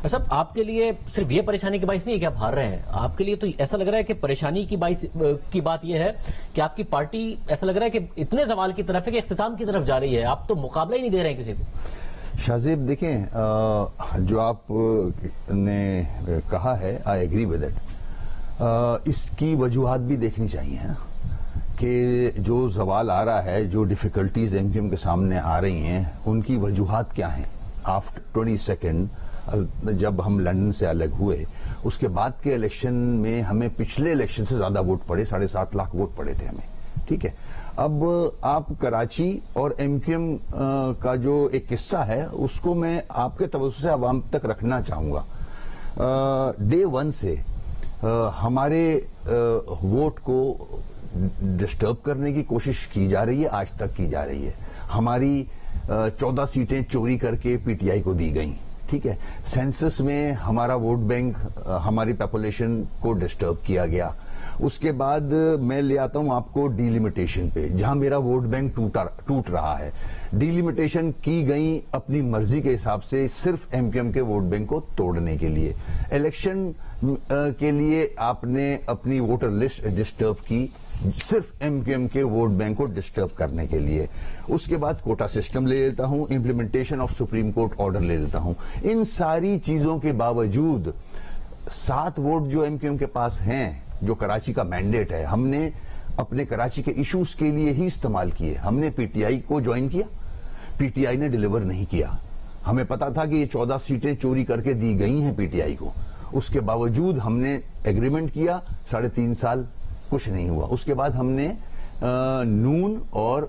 صاحب آپ کے لیے صرف یہ پریشانی کی باعث نہیں ہے کہ آپ ہار رہے ہیں، آپ کے لیے تو ایسا لگ رہا ہے کہ پریشانی کی باعث کی بات یہ ہے کہ آپ کی پارٹی ایسا لگ رہا ہے کہ اتنے زوال کی طرف ہے کہ اختتام کی طرف جا رہی ہے، آپ تو مقابلہ ہی نہیں دے رہے ہیں کسی کو. شاہزیب دیکھیں، جو آپ نے کہا ہے آئی ایگری ود اٹ، اس کی وجوہات بھی دیکھنی چاہیے نا کہ جو زوال آ رہا ہے، جو ڈیفیکلٹیز ایم کیو ایم کے سامنے آ رہی ہیں، ان کی وجوہات کیا ہیں. آفٹر 22 جب ہم لندن سے الگ ہوئے، اس کے بعد کے الیکشن میں ہمیں پچھلے الیکشن سے زیادہ ووٹ پڑے، 7.5 لاکھ ووٹ پڑے تھے ہمیں. ٹھیک ہے، اب آپ کراچی اور ایم کیو ایم کا جو ایک قصہ ہے اس کو میں آپ کے توجہ سے عوام تک رکھنا چاہوں گا. ڈے 1 سے ہمارے ووٹ کو ڈسٹرب کرنے کی کوشش کی جا رہی ہے، آج تک کی جا رہی ہے. ہماری 14 سیٹیں چوری کر کے پی ٹی آئی کو دی گئیں. ٹھیک ہے، سینسس میں ہمارا ووٹ بینک، ہماری پاپولیشن کو ڈسٹرب کیا گیا. اس کے بعد میں لے آتا ہوں آپ کو ڈیلیمیٹیشن پہ، جہاں میرا ووٹ بینک ٹوٹ رہا ہے. ڈیلیمیٹیشن کی گئی اپنی مرضی کے حساب سے، صرف ایم کیو ایم کے ووٹ بینک کو توڑنے کے لیے. الیکشن کے لیے آپ نے اپنی ووٹر لسٹ ڈسٹرب کی، صرف ایم کیو ایم کے ووٹ بینک کو ڈسٹرب کرنے کے لیے. اس کے بعد کوٹا سسٹم لے لیتا ہوں، implementation of supreme court order لے لیتا ہوں. ان ساری چیزوں کے باوجود 7 ووٹ جو ایم کیو ایم کے پاس ہیں، جو کراچی کا مینڈیٹ ہے، ہم نے اپنے کراچی کے ایشوز کے لیے ہی استعمال کیے. ہم نے پی ٹی آئی کو جوائن کیا، پی ٹی آئی نے ڈیلیور نہیں کیا. ہمیں پتا تھا کہ یہ 14 سیٹیں چوری کر کے دی گئی ہیں پی ٹی آئی کو. اس کے باوجود ہم نے ایگریمنٹ کیا، 3.5 سال کچھ نہیں ہوا. اس کے بعد ہم نے نون اور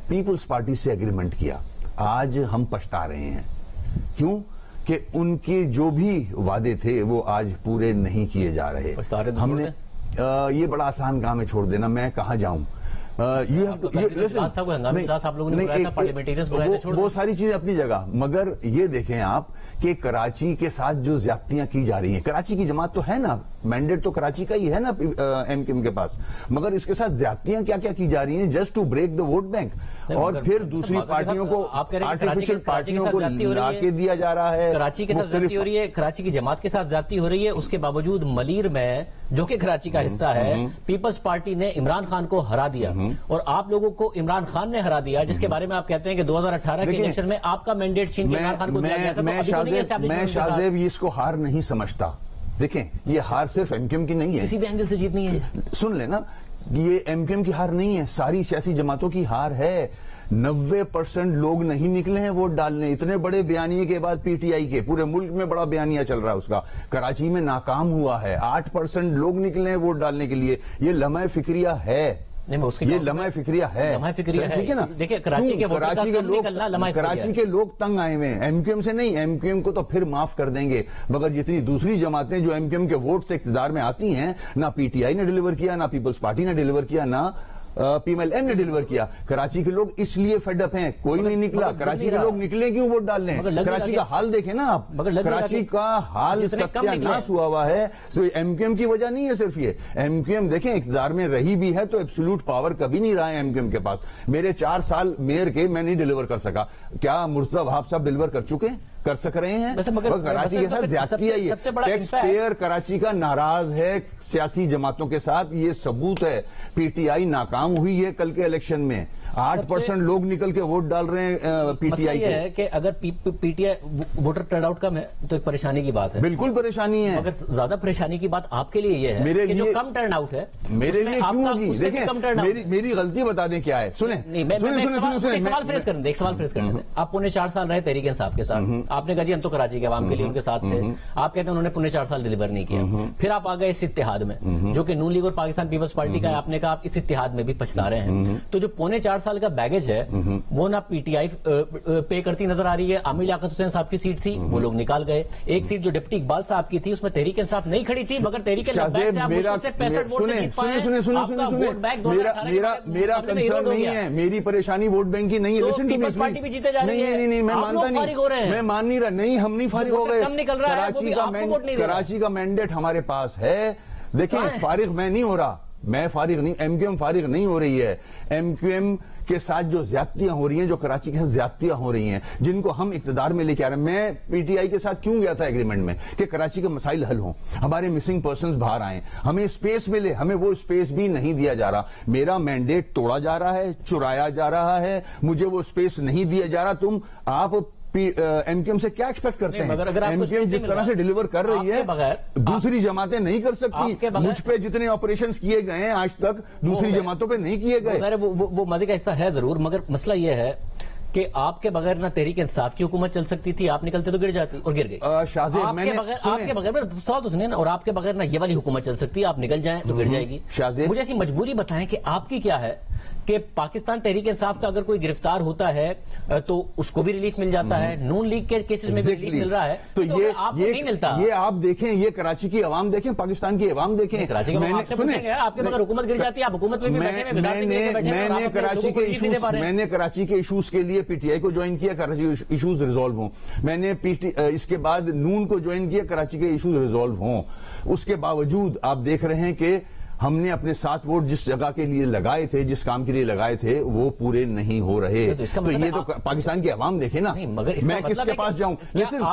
پیپلز پارٹی سے ایگریمنٹ کیا. آج ہم پچھتا رہے ہیں. کیوں؟ کہ ان کے جو بھی وعدے تھے وہ آج پورے نہیں کیے جا رہے. ہم نے یہ بڑا آسان کام ہے چھوڑ دینا، میں کہاں جاؤں. وہ ساری چیزیں اپنی جگہ، مگر یہ دیکھیں آپ کہ کراچی کے ساتھ جو زیادتیاں کی جا رہی ہیں، کراچی کی جماعت تو ہے نا، مینڈیٹ تو کراچی کا ہی ہے نا ایم کیو ایم کے پاس، مگر اس کے ساتھ زیادتیاں کیا کیا کی جا رہی ہیں just to break the vote bank. اور پھر دوسری پارٹیوں کو، آرٹیفیشل پارٹیوں کو لا کے دیا جا رہا ہے. کراچی کے ساتھ زیادتی ہو رہی ہے، کراچی کی جماعت کے ساتھ زیادتی ہو رہی ہے. اس کے باوجود ملیر میں، جو کہ کراچی کا حصہ ہے، پیپلز پارٹی نے عمران خان کو ہرا دیا، اور آپ لوگوں کو عمران خان نے ہرا دیا، جس کے بارے میں آپ کہتے ہیں کہ 2018 کے الیکشن میں آپ کا مینڈیٹ چھین کے عمران خان کو دیا گیا تھا. میں شاہزیب اس کو ہار نہیں سمجھتا. دیکھیں، یہ ہار صرف ایم کیو ایم کی نہیں ہے، کسی بھی اینگل سے جیتنی ہے. سن لینا، یہ ایم کیو ایم کی ہار نہیں ہے، ساری سیاسی جماعتوں کی ہار ہے. 90% لوگ نہیں نکلے ہیں ووٹ ڈالنے. اتنے بڑے بیانیے کے بعد پی ٹی آئی کے پورے ملک میں بڑا بیانیہ چل رہا ہے اس کا، کراچی میں ناکام ہوا ہے. 8% لوگ نکلے ہیں ووٹ ڈالنے کے لیے. یہ لمحہ فکریہ ہے، یہ لمحہ فکریہ ہے. ٹھیک ہے نا؟ دیکھیں، کراچی کے لوگ تنگ آئے ہوئے ہیں، ایم کیو ایم سے نہیں. ایم کیو ایم کو تو پھر معاف کر دیں گے، مگر جتنی دوسری جماعتیں جو ایم کیو ایم کے ووٹ سے اقتدار میں آتی ہیں، نہ پی ٹی آئی نے ڈیلیور کیا، نہ پیپلز پارٹی نے ڈیلیور کیا، نہ پی ایم ایل این نے ڈیلیور کیا. کراچی کے لوگ اس لیے فیڈ اپ ہیں، کوئی نہیں نکلا. کراچی کے لوگ نکلے کیوں ووٹ ڈالنے؟ کراچی کا حال دیکھیں نا آپ، کراچی کا حال ستیہ ناش ہوا ہے. ایم کیو ایم کی وجہ نہیں ہے صرف یہ. ایم کیو ایم دیکھیں اقتدار میں رہی بھی ہے تو ایبسولوٹ پاور کبھی نہیں رہا ہے ایم کیو ایم کے پاس. میرے 4 سال میئر کے میں نہیں ڈیلیور کر سکا. کیا مرتضی وہاب صاحب ڈیلیور کر چکے ہیں؟ کر سک رہے ہیں؟ کراچی کے ساتھ زیادتی ہے. یہ ٹیکس پیئر کراچی کا ناراض ہے سیاسی جماعتوں کے ساتھ، یہ ثبوت ہے. پی ٹی آئی ناکام ہوئی ہے کل کے الیکشن میں. 8% لوگ نکل کے ووٹ ڈال رہے ہیں پی ٹی آئی کو. ہے کہ اگر P T I voter turn out کم ہے تو ایک پریشانی کی بات ہے. بالکل پریشانی ہے، مگر زیادہ پریشانی کی بات آپ کے لیے یہ ہے کہ جو کم ٹرن آؤٹ ہے میرے لیے کیوں ہوگی. دیکھیں میری غلطی بتا دیں کیا ہے. سنیں، ایک سوال فریز کرنے دیں. آپ 4.5 سال رہے تحریک انصاف کے ساتھ، آپ نے کہا جی ہم تو کراچی کے عوام کے لیے ان کے ساتھ تھے. آپ کہتے ہیں انہوں نے 4.5 سال ڈیلیور نہیں کیا. پھر آپ آ گئے اس اتحاد میں جو کہ نون لیگ اور پاکستان پیپلز پارٹی کا ہے. آپ نے کہا آپ اس اتحاد میں بھی پچھتا رہے ہیں. تو جو 4.5 سال کا بیگیج ہے وہ نہ پی ٹی آئی پے کرتی نظر آ رہی ہے. عامر لیاقت حسین صاحب کی سیٹ تھی، وہ لوگ نکال گئے. ایک سیٹ جو ڈپٹی اقبال صاحب کی تھی اس میں تحریک انصاف نہیں کھڑی تھی، مگر تحریک میرا کنسرن نہیں ہے، میری پریشانی ووٹ بینک کی نہیں ہے. نہیں، میں مانتا نہیں، میں مان نہیں رہا. نہیں، ہم نہیں فارغ ہو گئے. کراچی کا مینڈیٹ ہمارے پاس ہے. دیکھیں، فارغ میں نہیں ہو رہا. میں فارغ نہیں, ایم کیو ایم فارغ نہیں ہو رہی ہے. ایم کیو ایم کے ساتھ جو زیادتیاں ہو رہی ہیں, جو کراچی کے ساتھ زیادتیاں ہو رہی ہیں, جن کو ہم اقتدار میں لے کے آ رہے ہیں. میں پی ٹی آئی کے ساتھ کیوں گیا تھا ایگریمنٹ میں کہ کراچی کے مسائل حل ہوں, ہمارے مسنگ پرسنز باہر آئیں, ہمیں اسپیس ملے. ہمیں وہ اسپیس بھی نہیں دیا جا رہا. میرا مینڈیٹ توڑا جا رہا ہے, چرایا جا رہا ہے, مجھے وہ اسپیس نہیں دیا جا رہا. آپ ایم کیو ایم سے کیا ایکسپیکٹ کرتے ہیں؟ ایم کیو ایم جس طرح سے ڈیلیور کر رہی ہے دوسری جماعتیں نہیں کر سکتی. مجھ پہ جتنے آپریشنز کیے گئے ہیں آج تک دوسری جماعتوں پہ نہیں کیے گئے. وہ مزے کا حصہ ہے ضرور, مگر مسئلہ یہ ہے کہ آپ کے بغیر نہ تحریک انصاف کی حکومت چل سکتی تھی, آپ نکلتے تو گر جاتی اور گر گئی. آپ کے بغیر سوال تو سنیں نا, اور آپ کے بغیر نہ یہ والی حکومت چل سکتی ہے, آپ نکل جائیں تو گر جائے گی. مجھے ایسی مجبوری بتائیں کہ آپ کی کیا ہے کہ پاکستان تحریک انصاف کا اگر کوئی گرفتار ہوتا ہے تو اس کو بھی ریلیف مل جاتا ہے, نون لیگ کے کیسز میں بھی ریلیف مل رہا ہے, تو آپ کو نہیں ملتا. یہ آپ دیکھیں, یہ کراچی کی عوام دیکھیں, پاکستان کی عوام دیکھیں. کراچی آپ کے بغیر حکومت گر جاتی ہے, آپ حکومت میں بھی میں نے کراچی کے ایشوز کے لیے پی ٹی آئی کو جوائن کیا, کراچی ایشوز ریزالو ہوں. میں نے اس کے بعد نون کو جوائن کیا, کراچی کے ایشوز ریزالو ہوں. اس کے باوجود آپ دیکھ رہے ہیں کہ ہم نے اپنے 7 ووٹ جس جگہ کے لیے لگائے تھے, جس کام کے لیے لگائے تھے, وہ پورے نہیں ہو رہے. تو یہ تو پاکستان کی عوام دیکھے نا. میں کس کے پاس جاؤں؟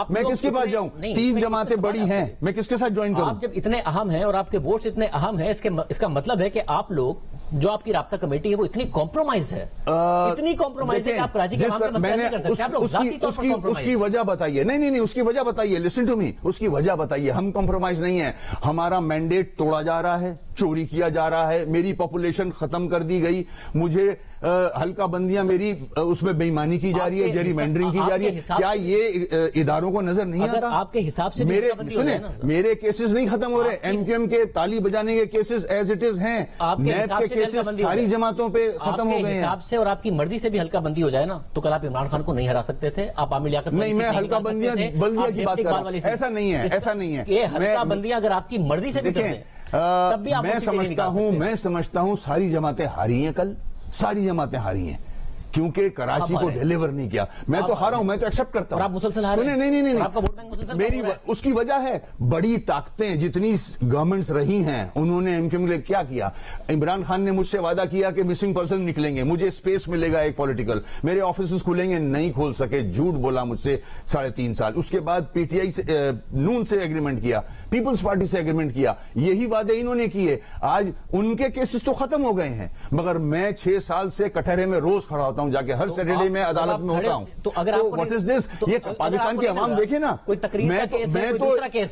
میں کس کے پاس جاؤں؟ 3 جماعتیں بڑی ہیں, میں کس کے ساتھ جوائن کروں؟ آپ جب اتنے اہم ہیں اور آپ کے ووٹس اتنے اہم ہیں, اس کا مطلب ہے کہ آپ لوگ جو آپ کی رابطہ کمیٹی ہے وہ اتنی کمپرومائزڈ ہے, اتنی کمپرومائزڈ ہے کہ آپ کراچی کے عوام کا مسئلہ نہیں کر سکتے. اس کی وجہ بتائیے. نہیں, اس کی وجہ بتائیے. لسن ٹو می, اس کی وجہ بتائیے. ہم کمپرومائز نہیں ہیں. ہمارا مینڈیٹ توڑا جا رہا ہے, چوری کیا جا رہا ہے, میری پاپولیشن ختم کر دی گئی, مجھے ہلکا بندیاں میری اس میں بے ایمانی کی جا رہی ہے, جیری مینڈرنگ کی جا رہی ہے. کیا یہ اداروں کو نظر نہیں آتا؟ آپ کے حساب سے میرے کیسز نہیں ختم ہو رہے. ایم کیو ایم کے تالی بجانے کے کیسز ایز اٹ از ہیں, نیب کے کیسز ساری جماعتوں پہ ختم ہو گئے ہیں. حساب سے اور آپ کی مرضی سے بھی ہلکا بندی ہو جائے نا تو کل آپ عمران خان کو نہیں ہرا سکتے تھے. آپ عامر لیاقت نہیں, میں ہلکا بندیاں بلدیہ کی بات کر رہا ہوں. ایسا نہیں ہے, ایسا نہیں ہے. یہ ہلکا بندیاں اگر آپ کی مرضی سے میں سمجھتا ہوں ساری جماعتیں ہاری ہیں, کل ساری جماعتیں ہاری ہیں کیونکہ کراچی کو ڈیلیور نہیں کیا. میں تو ہارا ہوں, میں تو ایکسپٹ کرتا ہوں. آپ مسلسل ہارے ہیں. نہیں, میری اس کی وجہ ہے بڑی طاقتیں جتنی گورنمنٹس رہی ہیں انہوں نے ایم کیو ایم کیا کیا. عمران خان نے مجھ سے وعدہ کیا کہ مسنگ پرسن نکلیں گے, مجھے اسپیس ملے گا ایک پولیٹیکل, میرے آفیسز کھلیں گے, نہیں کھول سکے, جھوٹ بولا مجھ سے 3.5 سال. اس کے بعد پی ٹی آئی سے نون سے ایگریمنٹ کیا, پیپلز پارٹی سے ایگریمنٹ کیا, یہی وعدے انہوں نے کیے. آج ان کے کیسز تو ختم ہو گئے ہیں, مگر میں 6 سال سے کٹہرے میں روز کھڑا ہوتا ہوں, جا کے ہر سیٹرڈے میں عدالت میں ہوتا ہوں. تو واٹ از دس؟ یہ پاکستان کی عوام دیکھے نا.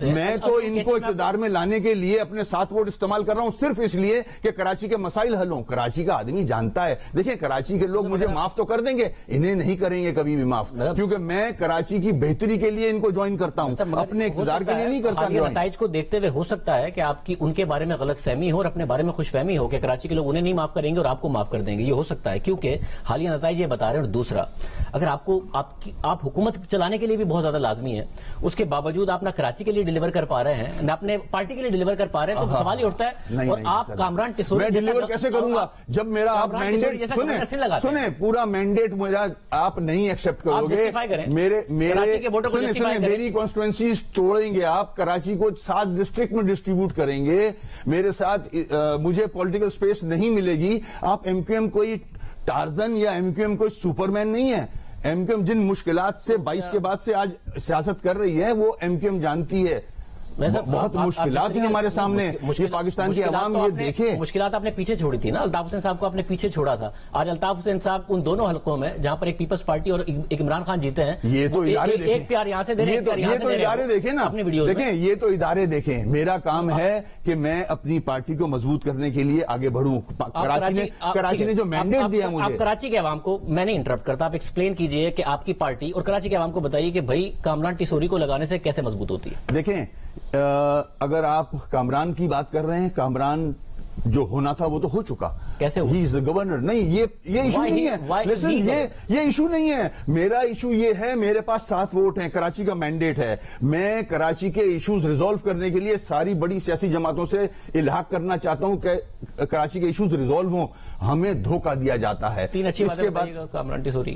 میں تو ان کو اقتدار میں لانے کے لیے اپنے 7 ووٹ استعمال کر رہا ہوں, صرف اس لیے کہ کراچی کے مسائل حل ہوں. کراچی کا آدمی جانتا ہے, دیکھیں کراچی کے لوگ مجھے معاف تو کر دیں گے, انہیں نہیں کریں گے کبھی بھی معاف, کیونکہ میں کراچی کی بہتری کے لیے ان کو جوائن کرتا ہوں, اپنے اقتدار کے لیے نہیں کرتا. نتائج کو دیکھتے ہوئے ہو سکتا ہے کہ آپ کی ان کے بارے میں غلط فہمی ہو اور اپنے بارے میں خوش فہمی ہو کہ کراچی کے لوگ انہیں نہیں معاف کریں گے اور آپ کو معاف کر دیں گے. یہ ہو سکتا ہے کیونکہ حالیہ نتائج یہ بتا رہے ہیں. اور دوسرا, اگر آپ حکومت چلانے کے لیے بھی بہت زیادہ لازمی ہے, اس کے باوجود آپ نہ کراچی کے لیے ڈیلیور کر پا رہے ہیں نہ اپنے پارٹی کے لیے ڈیلیور کر پا رہے ہیں, تو سوال ہی اٹھتا ہے. اور آپ کامران ٹسوری میں ڈیلیور کیسے کروں گا جب میرا آپ مینڈیٹ سنیں, پورا مینڈیٹ میرا آپ نہیں ایکسپٹ کرو گے. میری کانسٹیٹوئنسیز توڑیں گے آپ, کراچی کو 7 ڈسٹرکٹ میں ڈسٹریبیوٹ کریں گے, میرے ساتھ مجھے پولیٹیکل سپیس نہیں ملے گی. آپ ایم کیو ایم کوئی ٹارزن یا ایم کیو ایم کوئی سپر مین نہیں ہے. ایم کیو ایم جن مشکلات سے 22 کے بعد سے آج سیاست کر رہی ہے وہ ایم کیو ایم جانتی ہے. بہت مشکلات ہیں ہمارے سامنے, یہ پاکستان کی عوام یہ دیکھے. مشکلات آپ نے پیچھے چھوڑی تھی نا, الطاف حسین صاحب کو آپ نے پیچھے چھوڑا تھا. آج الطاف حسین صاحب ان دونوں حلقوں میں جہاں پر ایک پیپلز پارٹی اور ایک عمران خان جیتے ہیں, یہ تو ایک پیار یہاں سے دے رہے ہیں, یہ تو ادارے دیکھیں نا, دیکھیں یہ تو ادارے دیکھیں. میرا کام ہے کہ میں اپنی پارٹی کو مضبوط کرنے کے لیے آگے بڑھوں. کراچی نے جو مینڈیٹ دیا مجھے, آپ کراچی کے عوام کو, میں نہیں انٹرپٹ کرتا, آپ ایکسپلین کیجئے کہ آپ کی پارٹی اور کراچی کے عوام کو بتائیے کہ بھائی کامران ٹسوری کو لگانے سے کیسے مضبوط ہوتی ہے. دیکھیں اگر آپ کامران کی بات کر رہے ہیں, کامران جو ہونا تھا وہ تو ہو چکا. کیسے ہی از دا گورنر. نہیں, یہ ایشو نہیں ہے. لیسن, یہ ایشو نہیں ہے. میرا ایشو یہ ہے, میرے پاس 7 ووٹ ہیں, کراچی کا مینڈیٹ ہے, میں کراچی کے ایشوز ریزالو کرنے کے لیے ساری بڑی سیاسی جماعتوں سے الحاق کرنا چاہتا ہوں کہ کراچی کے ایشوز ریزالو ہوں. ہمیں دھوکہ دیا جاتا ہے. 3 اچھی باتیں کامران ٹسوری.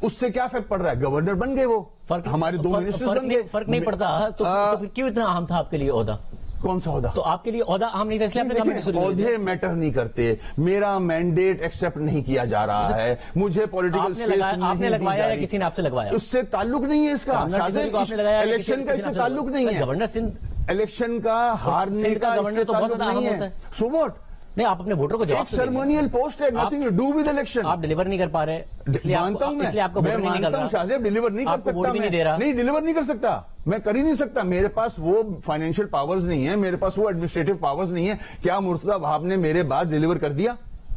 اس سے کیا فرق پڑ رہا ہے, گورنر بن گئے, وہ ہمارے 2 منسٹر بن گئے. فرق نہیں پڑتا تو کیوں اتنا اہم تھا آپ کے لیے عہدہ؟ کون سا عہدہ؟ تو آپ کے لیے عہدہ اہم نہیں تھا, اس لیے آپ نے عہدے میٹر نہیں کرتے. میرا مینڈیٹ ایکسپٹ نہیں کیا جا رہا ہے, مجھے پولیٹیکل اسپیس آپ نے لگوایا یا کسی نے آپ سے لگوایا؟ اس سے تعلق نہیں ہے اس کا. الیکشن کا اس سے تعلق نہیں ہے. گورنر سندھ الیکشن کا ہارنے کا اس سے تعلق نہیں ہے. So what? نہیں, آپ اپنے ووٹر کو جواب سرمونیل پوسٹ ہے, nothing to do with election. آپ ڈیلیور نہیں کر پا رہے, اس لیے آپ کا ووٹ نہیں نکل رہا. شاہ زیب ڈیلیور نہیں کر سکتا, نہیں ڈیلیور نہیں کر سکتا, میں کر ہی نہیں سکتا. میرے پاس وہ فائنینشیل پاورز نہیں ہے, میرے پاس وہ ایڈمنسٹریٹو پاورز نہیں ہے. کیا مرتضی وہاب نے میرے بعد ڈیلیور کر دیا؟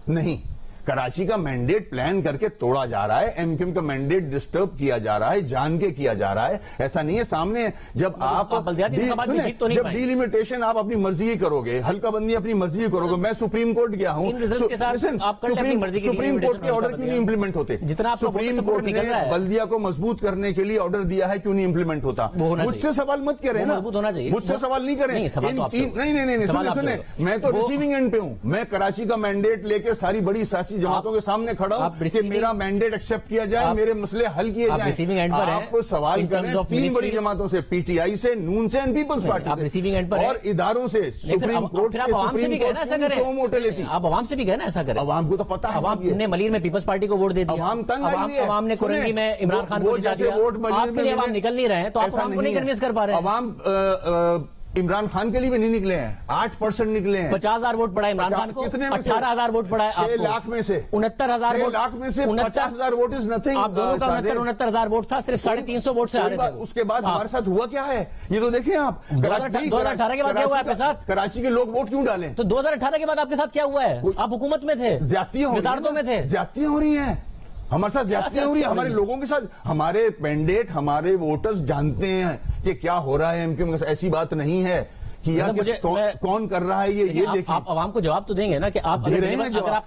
نہیں. کراچی کا مینڈیٹ پلان کر کے توڑا جا رہا ہے, ایم کیو ایم کا مینڈیٹ ڈسٹرب کیا جا رہا ہے, جان کے کیا جا رہا ہے. ایسا نہیں ہے, سامنے جب آپ جب ڈیلیمیٹیشن آپ اپنی مرضی ہی کرو گے, حلقہ بندی اپنی مرضی ہی کرو گے. میں سپریم کورٹ گیا ہوں, سپریم کورٹ کے آرڈر کیوں نہیں امپلیمنٹ ہوتے؟ سپریم کورٹ نے بلدیہ کو مضبوط کرنے کے لیے آرڈر دیا ہے, کیوں نہیں امپلیمنٹ ہوتا؟ مجھ سے سوال مت کریں نا, مجھ سے سوال نہیں کریں. نہیں, سنیں, میں تو ریسیونگ اینڈ پہ ہوں. میں کراچی کا مینڈیٹ لے کے ساری بڑی سیاسی جماعتوں کے سامنے کھڑا ہوں کہ میرا مینڈیٹ ایکسپٹ کیا جائے, میرے مسئلے حل کیے جائیں. آپ سوال کریں 3 بڑی جماعتوں سے, پی ٹی آئی سے, نون سے, پیپلز پارٹی سے, اور اداروں سے, سپریم کورٹ سے. سپریم کورٹ آپ عوام سے بھی کہنا ایسا کریں. عوام کو تو پتا ہے, عوام نے ملیر میں پیپلز پارٹی کو ووٹ دے دیا, عوام تنگ آئی ہوئی ہے, عوام نے کورنگی میں عمران خان کو جتا دیا. آپ کے لیے عوام نکل نہیں رہے ہیں تو آپ عوام کو نہیں کنوینس کر پا رہے ہیں. عوام عمران خان کے لیے بھی نہیں نکلے ہیں, 8% نکلے ہیں. 50,000 ووٹ پڑا ہے عمران خان کو, 18,000 ووٹ پڑا ہے 6 لاکھ میں سے, 69,000 6 لاکھ میں سے 50,000 ووٹ از نتھنگ. آپ دونوں کا 69,000 ووٹ تھا, صرف 350 ووٹ سے آ رہے تھے. اس کے بعد ہمارے ساتھ ہوا کیا ہے یہ تو دیکھیں آپ. 2018 کے بعد کیا ہوا آپ کے ساتھ؟ کراچی کے لوگ ووٹ کیوں ڈالیں؟ تو 2018 کے بعد آپ کے ساتھ کیا ہوا ہے؟ آپ حکومت میں تھے, زیادتیاں وزارتوں میں تھے, زیادتیاں ہو رہی ہیں ہمارے ساتھ, زیادتیاں ہو رہی ہیں ہمارے لوگوں کے ساتھ. ہمارے مینڈیٹ, ہمارے ووٹرز جانتے ہیں کہ کیا ہو رہا ہے. ایسی بات نہیں ہے کہ یار کون کر رہا ہے یہ دیکھیں. آپ عوام کو جواب تو دیں گے نا کہ آپ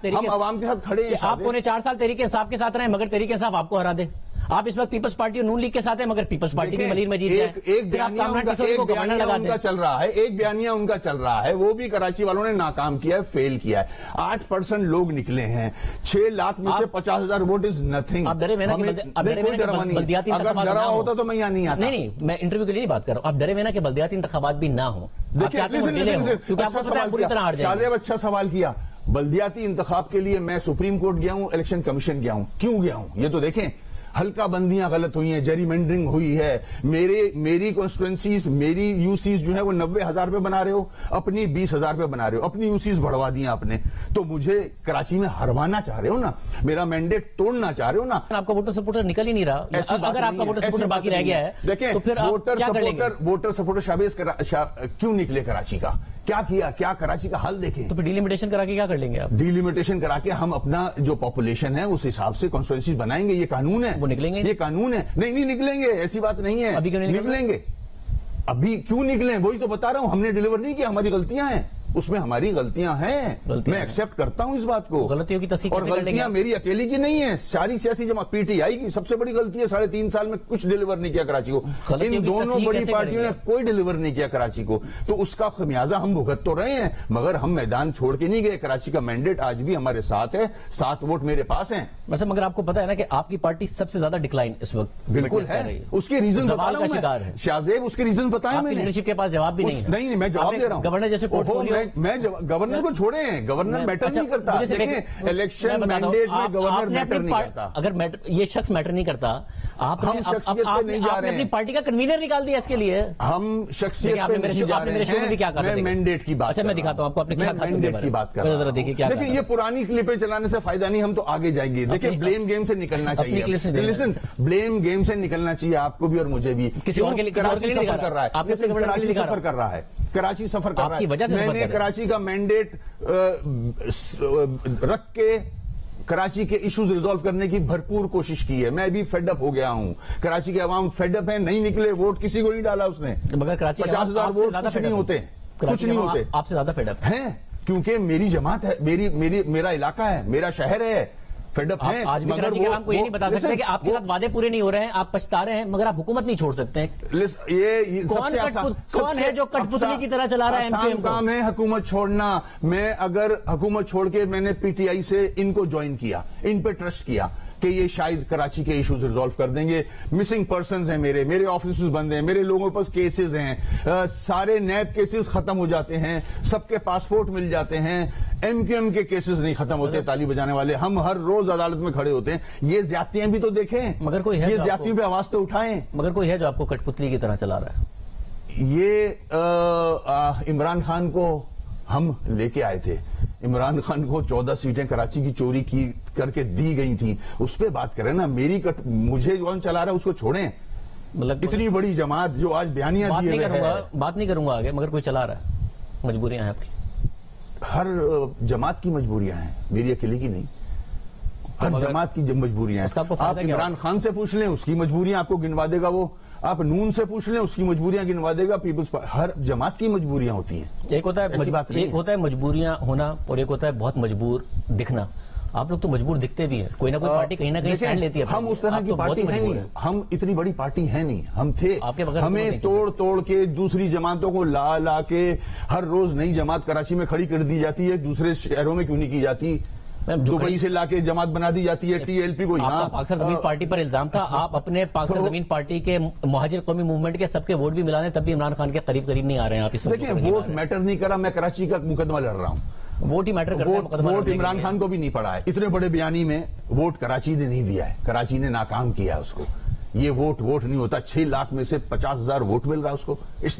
ہم عوام کے ساتھ کھڑے ہیں. آپ 4.5 سال تحریک انصاف کے ساتھ رہے, مگر تحریک انصاف آپ کو ہرا دے. آپ اس وقت پیپلز پارٹی اور نون لیگ کے ساتھ ہیں, مگر پیپلز پارٹی کی ملیر میں جیت جائے. ایک بیانیہ ان کا چل رہا ہے, ایک بیانیہ ان کا چل رہا ہے, وہ بھی کراچی والوں نے ناکام کیا ہے, فیل کیا ہے. 8% لوگ نکلے ہیں, 6 لاکھ میں سے 50,000 ووٹ از نتھنگ. اگر ڈرا ہوتا تو میں یہاں نہیں آتا. نہیں, میں انٹرویو کے لیے نہیں بات کر رہا ہوں. آپ ڈرے ہوئے نا کہ بلدیاتی انتخابات بھی نہ ہوں. اچھا سوال کیا. بلدیاتی انتخاب کے لیے میں سپریم کورٹ گیا ہوں, الیکشن کمیشن گیا ہوں. کیوں گیا ہوں یہ تو دیکھیں. حلقہ بندیاں غلط ہوئی ہیں, جیری مینڈرنگ ہوئی ہے. میری کانسٹیٹوئنسیز, میری یو سیز جو ہے وہ 90,000 پہ بنا رہے ہو, اپنی 20,000 پہ بنا رہے ہو, اپنی یو سیز بڑھوا دی آپ نے. تو مجھے کراچی میں ہروانا چاہ رہے ہو نا, میرا مینڈیٹ توڑنا چاہ رہے ہو نا. آپ کا ووٹر سپورٹر نکل ہی نہیں رہا. اگر آپ کا ووٹر سپورٹر باقی رہ گیا ہے دیکھیں, تو پھر ووٹر سپورٹر شابیز کیوں نکلے کراچی کا؟ کیا کراچی کا حل دیکھیں. تو پھر ڈیلیمیٹیشن کرا کے کیا کر لیں گے آپ؟ ڈیلیمیٹیشن کرا کے ہم اپنا جو پاپولیشن ہے اس حساب سے کانسٹیٹوئنسیز بنائیں گے. یہ قانون ہے, وہ نکلیں گے, یہ قانون ہے. نہیں نکلیں گے, ایسی بات نہیں ہے. ابھی کیوں نہیں نکلیں گے؟ ابھی کیوں نکلیں؟ وہی تو بتا رہا ہوں, ہم نے ڈیلیور نہیں کیا, ہماری غلطیاں ہیں, اس میں ہماری غلطیاں ہیں. میں ایکسپٹ کرتا ہوں اس بات کو. غلطیوں کی تصحیح اور غلطیاں میری اکیلی کی نہیں ہیں, ساری سیاسی جماعت. پی ٹی آئی کی سب سے بڑی غلطی ہے 3.5 سال میں کچھ ڈیلیور نہیں کیا کراچی کو. ان دونوں بڑی پارٹیوں نے کوئی ڈیلیور نہیں کیا کراچی کو. تو اس کا خمیازہ ہم بھگت تو رہے ہیں, مگر ہم میدان چھوڑ کے نہیں گئے. کراچی کا مینڈیٹ آج بھی ہمارے ساتھ ہے, 7 ووٹ میرے پاس ہیں. مگر آپ کو پتا ہے نا کہ آپ کی پارٹی سب سے زیادہ ڈکلائن اس وقت بالکل ہے. اس کے ریزن بتا رہا ہوں میں, شاہ زیب, اس کے ریزن بتائیں. میں لیڈرشپ کے پاس جواب بھی نہیں ہے. نہیں, میں جواب دے رہا ہوں. گورنر جیسے میں گورنر کو چھوڑیں, گورنر میٹر نہیں کرتا. دیکھیں, الیکشن مینڈیٹ میں گورنر میٹر نہیں کرتا. اگر یہ شخص میٹر نہیں کرتا, آپ نے اپنی پارٹی کا کنوینر نکال دیا اس کے لیے. ہم شخصیت پہ نہیں جا رہے ہیں, میں مینڈیٹ کی بات. اچھا, میں دکھاتا ہوں آپ کو اپنے مینڈیٹ کی بات کر رہا ہوں. دیکھیں, یہ پرانی کلپیں چلانے سے فائدہ نہیں, ہم تو آگے جائیں گے. دیکھیں, بلیم گیم سے نکلنا چاہیے. بلیم گیم سے نکلنا چاہیے آپ کو بھی اور مجھے بھی. کراچی سفر کر رہا ہے, کراچی سفر کر رہا ہے, کراچی سفر کر رہا ہے. میں نے کراچی کا مینڈیٹ رکھ کے کراچی کے ایشوز ریزالو کرنے کی بھرپور کوشش کی ہے. میں بھی فیڈ اپ ہو گیا ہوں. کراچی کے عوام فیڈ اپ ہیں, نہیں نکلے ووٹ, کسی کو نہیں ڈالا اس نے. 50,000 ووٹ کچھ نہیں ہوتے, کچھ نہیں ہوتے. آپ سے زیادہ فیڈ اپ ہیں کیونکہ میری جماعت ہے, میرا علاقہ ہے, میرا شہر ہے. فیڈ اپ ہیں. آج بھی کراچی کے عوام کو یہ نہیں بتا سکتے کہ آپ کے ساتھ وعدے پورے نہیں ہو رہے ہیں, آپ پچھتا رہے ہیں, مگر آپ حکومت نہیں چھوڑ سکتے ہیں. یہ کون ہے جو کٹ پتلی کی طرح چلا رہا ہے آسان کام ہے حکومت چھوڑنا. میں اگر حکومت چھوڑ کے میں نے پی ٹی آئی سے ان کو جوائن کیا, ان پہ ٹرسٹ کیا کہ یہ شاید کراچی کے ایشوز ریزالو کر دیں گے. مسنگ پرسنز ہیں, میرے آفیسز بند ہیں, میرے لوگوں پاس کیسز ہیں, سارے نیب کیسز ختم ہو جاتے ہیں, سب کے پاسپورٹ مل جاتے ہیں, ایم کیو ایم کے کیسز نہیں ختم ہوتے, تالی بجانے والے ہم ہر روز عدالت میں کھڑے ہوتے ہیں. یہ زیادتیاں بھی تو دیکھیں, مگر کوئی ہے یہ زیادتیوں پہ آواز تو اٹھائیں. مگر کوئی ہے جو آپ کو کٹ پتلی کی طرح چلا رہا ہے. یہ عمران خان کو ہم لے کے آئے تھے. عمران خان کو 14 سیٹیں کراچی کی چوری کی کر کے دی گئی تھیں, اس پہ بات کریں نا. مجھے کون چلا رہا ہے اس کو چھوڑیں. مطلب اتنی بڑی جماعت جو آج بیانیاں دیے ہوئے ہے, بات نہیں کروں گا آگے, مگر کوئی چلا رہا ہے, مجبوریاں ہیں آپ کی. ہر جماعت کی مجبوریاں ہیں, میری اکیلے کی نہیں. ہر جماعت کی مجبوریاں ہیں. آپ عمران خان سے پوچھ لیں, اس کی مجبوریاں آپ کو گنوا دے گا وہ. آپ نون سے پوچھ لیں, اس کی مجبوریاں گنوا دے گا. ہر جماعت کی مجبوریاں ہوتی ہیں. ایک ہوتا ہے مجبوریاں ہونا, اور ایک ہوتا ہے بہت مجبور دکھنا. آپ لوگ تو مجبور دکھتے بھی ہیں. کوئی نہ کوئی پارٹی کہیں نہ کہیں اسٹینڈ لیتی ہے. ہم اس طرح کی پارٹی ہے نہیں, ہم اتنی بڑی پارٹی ہے نہیں. ہم تھے, ہمیں توڑ کے دوسری جماعتوں کو لا کے ہر روز نئی جماعت کراچی میں کھڑی کر دی جاتی ہے. دوسرے شہروں میں کیوں نہیں کی جاتی؟ دبئی سے لا کے جماعت بنا دی جاتی ہے. ٹی ایل پی کو یہاں پاکستان زمین پارٹی پر الزام تھا, آپ اپنے پاکستان زمین پارٹی کے مہاجر قومی موومنٹ کے سب کے ووٹ بھی ملا دیں, تب بھی عمران خان کے قریب نہیں آ رہے ہیں آپ. اس دیکھیں, ووٹ میٹر نہیں کرا. میں کراچی کا مقدمہ لڑ رہا ہوں. ووٹ ہی میٹر کرتا ہے. ووٹ عمران خان کو بھی نہیں پڑا ہے. اتنے بڑے بیانی میں ووٹ کراچی نے نہیں دیا ہے, کراچی نے ناکام کیا ہے اس کو. یہ ووٹ نہیں ہوتا. 6 لاکھ میں سے 50,000 ووٹ مل رہا ہے اس کو. It's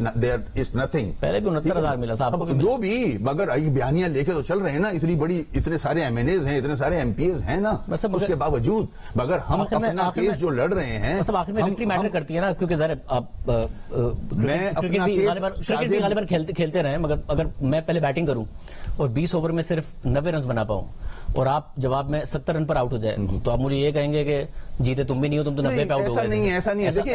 nothing. پہلے بھی 69,000 ملا تھا جو بھی, مگر بیانیاں لے کے تو چل رہے ہیں نا. اتنے سارے ایم این ایز ہیں, اتنے سارے ایم پی ایز ہیں نا, اس کے باوجود. مگر ہم اپنا کیس جو لڑ رہے ہیں, آخر میں وکٹری میٹر کرتی ہے نا, کیونکہ کرکٹ غالباً کھیلتے رہے, مگر اگر میں پہلے بیٹنگ کروں اور 20 اوور میں صرف 90 رنز بنا پاؤں, اور آپ جواب میں 70 رن پر آؤٹ ہو جائے, تو آپ مجھے یہ کہیں گے کہ جیتے تم بھی نہیں ہو, تم تو 90 پہ آؤٹ ہو گئے. ایسا نہیں ہے. دیکھیں,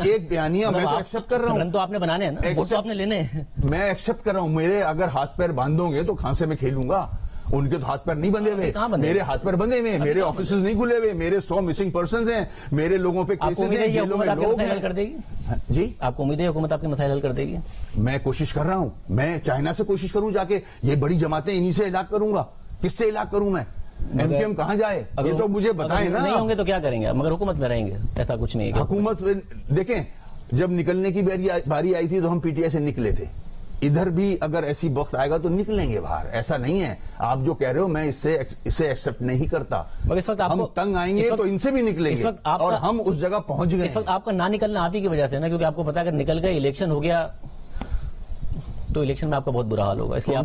ایک بیانیہ میں تو ایکسپٹ کر رہا ہوں. رن تو آپ نے بنانے ہیں نا, ووٹ تو آپ نے لینے ہیں. میں ایکسپٹ کر رہا ہوں. میرے اگر ہاتھ پیر باندھو گے تو کہاں سے میں کھیلوں گا؟ ان کے تو ہاتھ پیر نہیں بندھے ہوئے, میرے ہاتھ پیر بندھے ہوئے, میرے آفیسز نہیں کھلے ہوئے, میرے 100 مسنگ پرسنز ہیں, میرے لوگوں پہ کیسز ہیں, جیلوں میں لوگ ہیں. جی, آپ کو امید ہے حکومت آپ کے مسائل حل کر دے گی؟ میں کوشش کر رہا ہوں. میں چائنا سے کوشش کروں جا کے, یہ بڑی جماعتیں انہی سے علاج کروں گا. کس سے علاج کروں میں؟ ایم کیو ایم کہاں جائے یہ تو مجھے بتائیں نا. نہیں ہوں گے تو کیا کریں گے, مگر حکومت میں رہیں گے, ایسا کچھ نہیں ہے. حکومت دیکھیں, جب نکلنے کی باری آئی تھی تو ہم پی ٹی آئی سے نکلے تھے. ادھر بھی اگر ایسی وقت آئے گا تو نکلیں گے باہر. ایسا نہیں ہے آپ جو کہہ رہے ہو, میں اسے ایکسپٹ نہیں کرتا. ہم تنگ آئیں گے تو ان سے بھی نکلیں گے, اور ہم اس جگہ پہنچ گئے. اس وقت آپ کا نہ نکلنا آپ ہی کی وجہ سے نا, کیونکہ آپ کو پتا اگر نکل گئے, الیکشن ہو گیا تو الیکشن میں آپ کا بہت برا حال ہوگا. اس لیے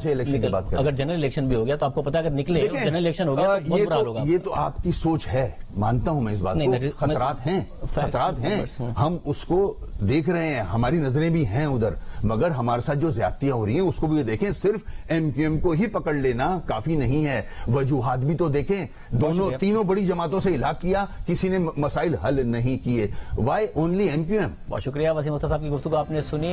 اگر جنرل الیکشن بھی ہو گیا تو آپ کو پتا اگر نکلے جنرل الیکشن ہو گیا تو بہت برا حال ہوگا. یہ تو آپ کی سوچ ہے, مانتا ہوں میں اس بات کو. خطرات ہیں, ہم اس کو دیکھ رہے ہیں, ہماری نظریں بھی ہیں ادھر, مگر ہمارے ساتھ جو زیادتیاں ہو رہی ہیں اس کو بھی دیکھیں. صرف ایم کیو ایم کو ہی پکڑ لینا کافی نہیں ہے, وجوہات بھی تو دیکھیں. تینوں بڑی جماعتوں سے علاج کیا, کسی نے مسائل حل نہیں کیے. Why only M Q M? بہت شکریہ وسیم اختر صاحب کی گفتگو آپ نے سنی.